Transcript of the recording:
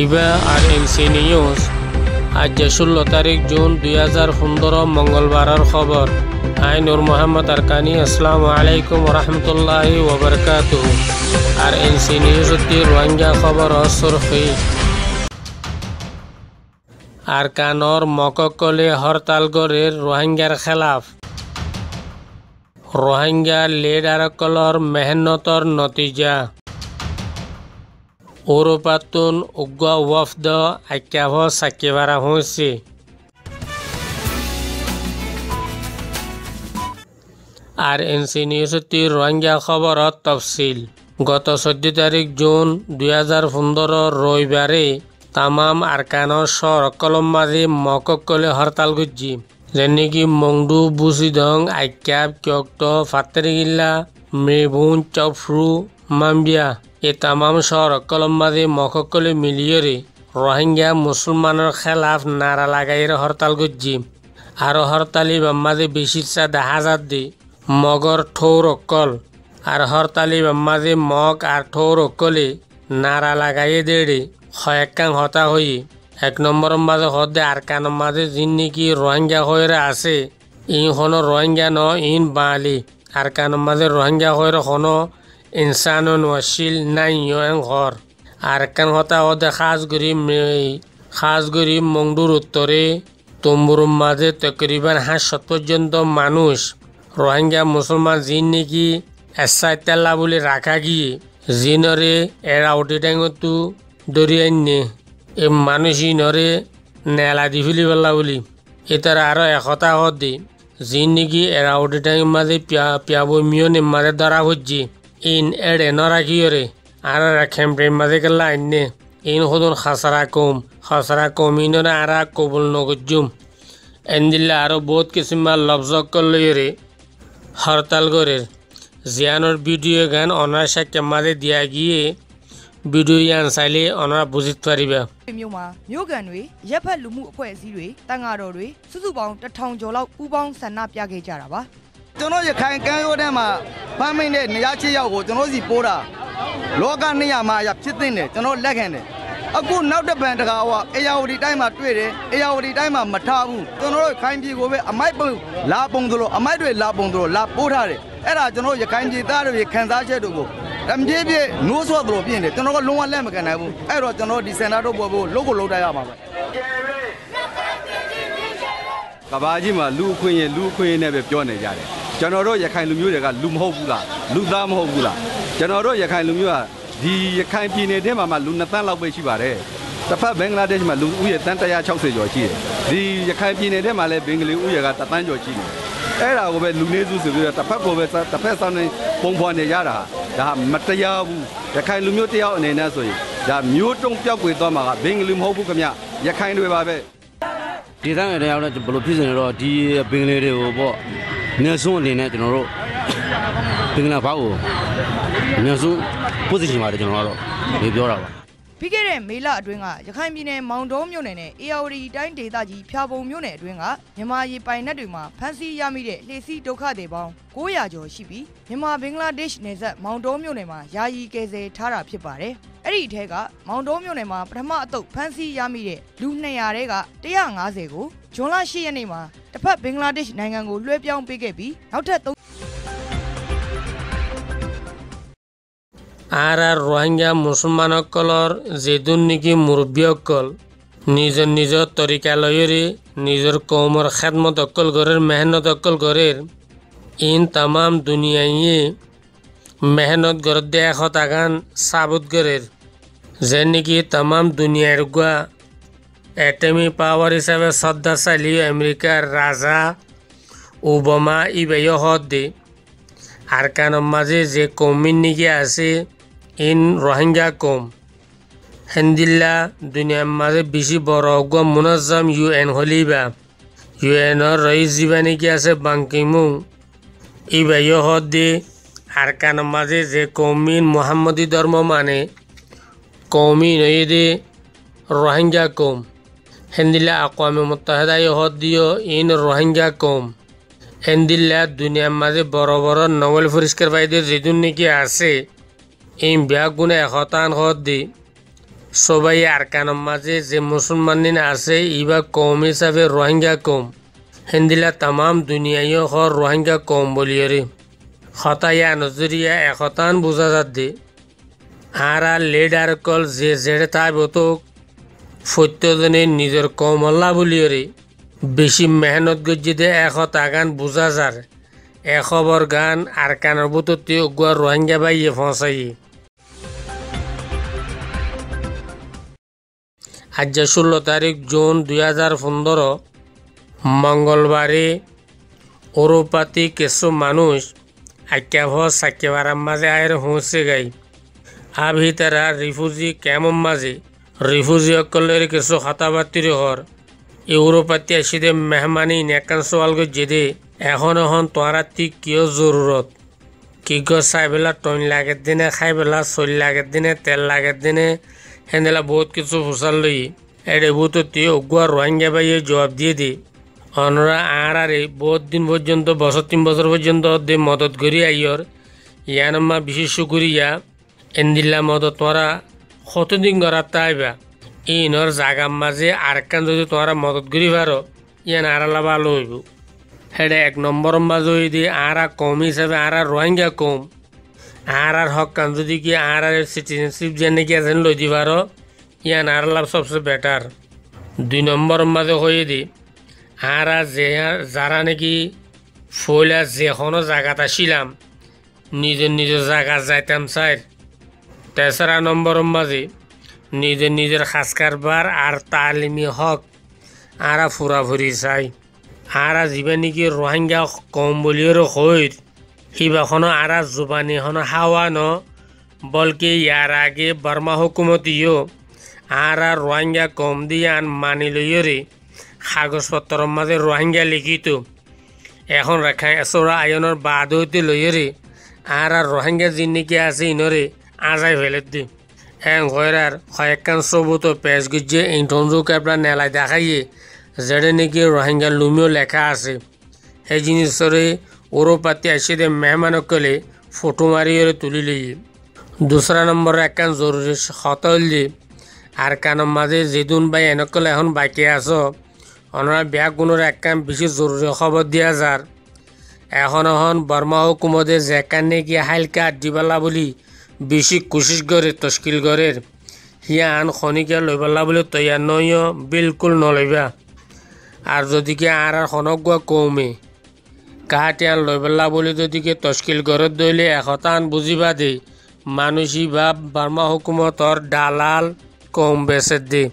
ইবা আর NC news আজ 16 তারিখ June 2015 মঙ্গলবারের খবর। আই নূর মোহাম্মদ আরকানি। আসসালামু আলাইকুম রহমতুল্লাহি ওবরকাতুহু। আর এনসি নিউজ রোহিঙ্গা খবর সুরখি। আরকানর মককলে হরতাল করে রোহিঙ্গার খেলাফ। রোহিঙ্গা লিডারসকলৰ মেহনতৰ নতিজা। ওরপাতুন উগ্র ওয়ফদ আক্যাভ সাকিবারা হয়েছে। আর এনসি নিউজটি রোহিঙ্গা খবরত তফসিল। গত 14 তারিখ জুন 2015 রবিবারে তামাম আরকানৰ শহরসকলৰ মাঝে মককলে হরতাল গুজি, যেনেকি মংডু, বুসিদং, আক্যাব, কিয়ক্ত, ফাতেরগিল্লা, মেবুন, চফরু, মাম্বিয়া এই তামাম শহরসকলৰ মাঝে মককলে মিলিয়ে রোহিঙ্গা মুসলমানের খেলাফ নারা লাগাইয়ের হরতাল গুজি। আর হরতালি মাঝে বেশিরসা দেখা যাচ্ছে মগর ঠৌরকল। আর হরতালি মাঝে মগ আর ঠৌরকলে নারা লাগাইয়ে দেড়ে কয়েকাং হতা হয়ে 1 নম্বরের মাঝে হদে আরকানের মাঝে যিন নাকি রোহিঙ্গা হয়ে আছে ইন রোহিঙ্গা ন ইন বাঙালি। আরকানের মাঝে রোহিঙ্গা হয়ে কোনো ইনসানুন ওয়াসিল নাই ঘর। আরকান হতা হদে খাসগরি মংডুর উত্তরে তম্বুর মাঝে তকরিবান 60 পর্যন্ত মানুষ রোহিঙ্গা মুসলমান যিন নাকি এসাইতাল্লা বলে রাখা গিয়ে জিনরে এরা উঠে টাইমতো দরিয়াই নে এ মানুষ ইনরে নেলা দি ফেলি পেলা বলি এটার আরো একতা হদে যিন নাকি এরা উঠে টাইম মাঝে পিয়াবমিয়নে মাঝে ধরা হচ্ছে ইন এড়ে নরাখিয়রে আর খেমটের মাঝে গেলা আইনে ইন হদুন খাসারা কম ইনরে আর কবুল নগজুম এনদিল্লা আরো বহুত কিছুমান লফজক করলে হরতাল করে জিয়ানোর ভিডিও গান অনার সাক্ষে মাঝে দিয়া গিয়ে ভিডিও ইয়ান চাইলে অনারা বুঝিতে পারিবা।မြို့ကန်တွေရပ်ဖက်လူမှုအဖွဲ့အစည်းတွေတန်ဃာတော်တွေစုစုပေါင်း1000ကျော်လောက်ပူးပေါင်းဆန္ဒပြခဲ့ကြတာပါကျွန်တော်ရခိုင်ကမ်းရိုးထဲမှာဖမ်းမိတဲ့နေရာ6ယောက်ကိုကျွန်တော်စီပိုးတာလောကနေရာမှာဖြစ်သိနေကျွန်တော်လက်ခံတယ်အခုနောက်တစ်ပံတကာဟောအေယာဝတီတိုင်းမှာတွေ့တယ်အေယာဝတီတိုင်းမှာမထားဘူးကျွန်တော်တို့ခိုင်ပြည်ကိုပဲအမိုက်ပုံလာပုံသလိုအမိုက်တွေလာပုံသလိုလာပိုးထားတယ်အဲ့ဒါကျွန်တော်ရခိုင်ပြည်သားတွေခံစားချက်တို့ကိုတမပြေပြေနိုးဆော့သလိုပြင်တယ်ကျွန်တော်ကလုံးဝလက်မခံနိုင်ဘူးအဲ့တော့ကျွန်တော်ဒီစင်တာတို့ပေါ်ဖို့လုပ်ကိုလုပ်တတ်ရမှာပဲကဘာကြီးမှာလူအခွင့်ရေးနဲ့ပဲပြောနေကြတယ်ကျွန်တော်တို့ရခိုင်လူမျိုးတွေကလူမဟုတ်ဘူးလားလူသားမဟုတ်ဘူးလားကျွန်တော်တို့ရခိုင်လူမျိုးကဒီရခိုင်ပြည်နယ်ထဲမှာလူ2 သန်းလောက်ပဲရှိပါတယ်တစ်ဖက်ဘင်္ဂလားဒေ့ရှ်မှာလူဦးရေတန်း160ကျော်ရှိတယ်ဒီရခိုင်ပြည်နယ်ထဲမှာလည်းဘင်္ဂလီဦးရေက1 သန်းကျော်ရှိတယ်အဲ့ဒါကိုပဲလူနည်းစုဆိုပြီးတော့တစ်ဖက်ကိုပဲတစ်ဖက်ဆောင်နေပုံဖော်နေကြတာဒါမတရားဘူးရခိုင်လူမျိုးတယောက်အနေနဲ့ဆိုရင်ဒါမျိုးတုံးပြောက်ကွယ်သွားမှာကဘင်္ဂလီမဟုတ်ဘူးခင်ဗျရခိုင်တွေပါပဲဒေသခံတွေကတော့ဘယ်လိုဖြစ်နေတော့ဒီဘင်္ဂလီတွေကိုပေါ့နေဆုံးအနေနဲ့ကျွန်တော်တို့ဘင်္ဂလားဘာကိုနေဆုံး position ပါတယ်ကျွန်တော်ကတော့ဒီပြောတာပါပြီးခဲ့တဲ့မေလအတွင်းကရခိုင်ပြည်နယ်မောင်တောမြို့နယ်နဲ့အေယာဝတီတိုင်းဒေသကြီးဖျာပုံမြို့နယ်အတွင်းကမြန်မာရေပိုင်နက်တွေမှာဖမ်းဆီးရမိတဲ့လှေစီးဒုက္ခသည်ပေါင်း900ကျော်ရှိပြီးမြန်မာဘင်္ဂလားဒေ့ရှ်နယ်စပ်မောင်တောမြို့နယ်မှာယာယီကယ်ဆယ်ထားတာဖြစ်ပါတယ်။အဲ့ဒီအထက်ကမောင်တောမြို့နယ်မှာပထမအသုတ်ဖမ်းဆီးရမိတဲ့လူ200တဲက150ကိုဇွန်လ10ရက်နေ့မှာတစ်ဖက်ဘင်္ဂလားဒေ့ရှ်နိုင်ငံကိုလွှဲပြောင်းပေးခဲ့ပြီးနောက်ထပ်আর রোহিঙ্গা মুসলমানসকলৰ যেদুন নেকি মুৰব্বীসকল নিজৰ তৰিকালয়ৰে নিজৰ কৌমৰ খেদমত অকল গড়েৰ মেহনত অকল গড়েৰ ইন তামাম দুনিয়ায়ে মেহনত গড় দেশ তাগান সাবুত গড়ের যে নেকি তামাম দুনিয়ার গুয়া এটমি পাওয়ার হিসাবে শ্রদ্ধা চালিয়ে আমেরিকার রাজা ওবামা ইবেয় হদ দে আরকানের মাঝে যে কৌমিন নেকি আছে ইন রোহিঙ্গা কম হেন্দিল্লা দুনিয়ার মাঝে বেশি বড় গুয়া মুনাজ্জাম UN হলিবা UNর রইস জিবা নেকি আছে বাংকিমুং ইবেয় হদ দে আরকানের মাঝে যে কৌমিন মোহাম্মদী ধর্ম মানে কৌমিন হয়ে দে রোহিঙ্গা কম হেন্দিল্লা আকওয়ামে মুত্তাহিদা হদ দিও ইন রোহিঙ্গা কম হেন্দিল্লা দুনিয়ার মাঝে বড় বড় নোবেল পুরস্কার পাইদের যেদুন নাকি আছে এই ব্যাগুনে 100 হদ দি সবাই আরকানের মাঝে যে মুসলমান আছে ইবা কৌম হিসাবে রোহিঙ্গা কৌম হিন্দিলা তাম দুনিয়ায় হর রোহিঙ্গা কৌম বলিয়রে হতাইয়া নজরিয়া একতান বোঝা যাতে আরা লেডার কল যে জেড়ে তাই বতক সত্যজনে নিজের কৌমল্লা বলিয়রে বেশি মেহনত গজ্জিদে একতা গান বোঝা যার এখবর গান আরকানের বুততে গুয়া রোহিঙ্গা বাইয়ে ফসাই আজ 16 তারিখ জুন 2015 মঙ্গলবারে ওরোপাতি কিছু মানুষ আক্যাভ সাক্যবারার মাঝে আয়ের হুঁসে গাই আবহি তারা রিফিউজি ক্যাম্পের মাঝে রিফিউজি অকলের কিছু হতাবাতির হর ইউরোপাতি আসিদে মেহমানি নেকান সওয়াল গজ্জেদে এখন তোরা তি কিয় জরুরত কি গো চাইবেলা টইন লাগের দিনে খাইবেলা চল লাগের দিনে তেল লাগের দিনে হেন্দেলা বহুত কিছু ফুসাল লই এডে বহুত অগুয়া রোহিঙ্গা বাইয়ে জবাব দিয়ে দি অনরা আরে বহুত দিন পর্যন্ত বছর 3 বছর পর্যন্ত দে মদত করি আইয়র ইয়ানম্মা বিশেষ করিয়া এন্দিল্লা মদত তোরা কতদিন করার তাইবা ইনর জাগার মাঝে আরকান যদি তোরা মদত করি পারো ইয়ান আরালা ভালো হইব হেডে 1 নম্বর মাঝে হই দি আরা কম হিসাবে আরা রোহিঙ্গা কম আর হকান যদি কি আর সিটিজেনশিপ জেনে কি আছেন লই দিবার ইয়ান আর লাভ সবচেয়ে বেটার 2 নম্বর মাঝে হয়ে দি আর যে যারা নাকি ফইলা যেখানো জায়গাত আসিলাম নিজের জায়গা যাইতাম চাই 3 নম্বর মাঝে নিজের খাস কারবার আর তালিমি হক আর ফুরাফুরি চাই আর যিবা নাকি রোহিঙ্গা কম বলিও হইর হিবাখনো আরা জুবানি হনো হাওয়া ন বলকে ইয়ার আগে বার্মা হুকুমতিও আর রোহিঙ্গা কম দিয়ে আন মানি লইরে কাগজপত্র মাঝে রোহিঙ্গা লিখিত এখন রেখা এসরা আয়নের বাদ হইতে লইরে আর রোহিঙ্গা যিনিকে আছে ইনরে আজাই ফেলে দি ঘরের কয়েকখান সবুত পেশ গুজে ইন্টনজুক আপনার নেলাই দেখাইয়ে যেটা নাকি রোহিঙ্গা লুমিও লেখা আছে সেই জিনিসরে ওরোপাতি আসিদে মেহমানকলে ফটো মারিয়ে তুলি লই 2 নম্বর একখান জরুরি কথা হল যে আর কানের মাঝে যেদিন বাই এনেকলে এখন বাকি আছো ওনারা ব্যাগগুলোর একখান বেশি জরুরি খবর দিয়া যার এখন বর্মা হুকুমতে যেখান নাকি হালকা দিবালা বলি বেশি কোশিশ করে তশকিল করের হিয়া আন খনিকে লইবালা বলে তৈয়ার নয় বিলকুল নলইবা আর যদি কি আর খনক গুয়া কমে কাহাটিয়ান লইবেলা বলে যদি কি তশকিল গরত দইলে একতান বুঝিবা দে মানুষই বা বার্মা হুকুমতর দালাল কম বেচে দে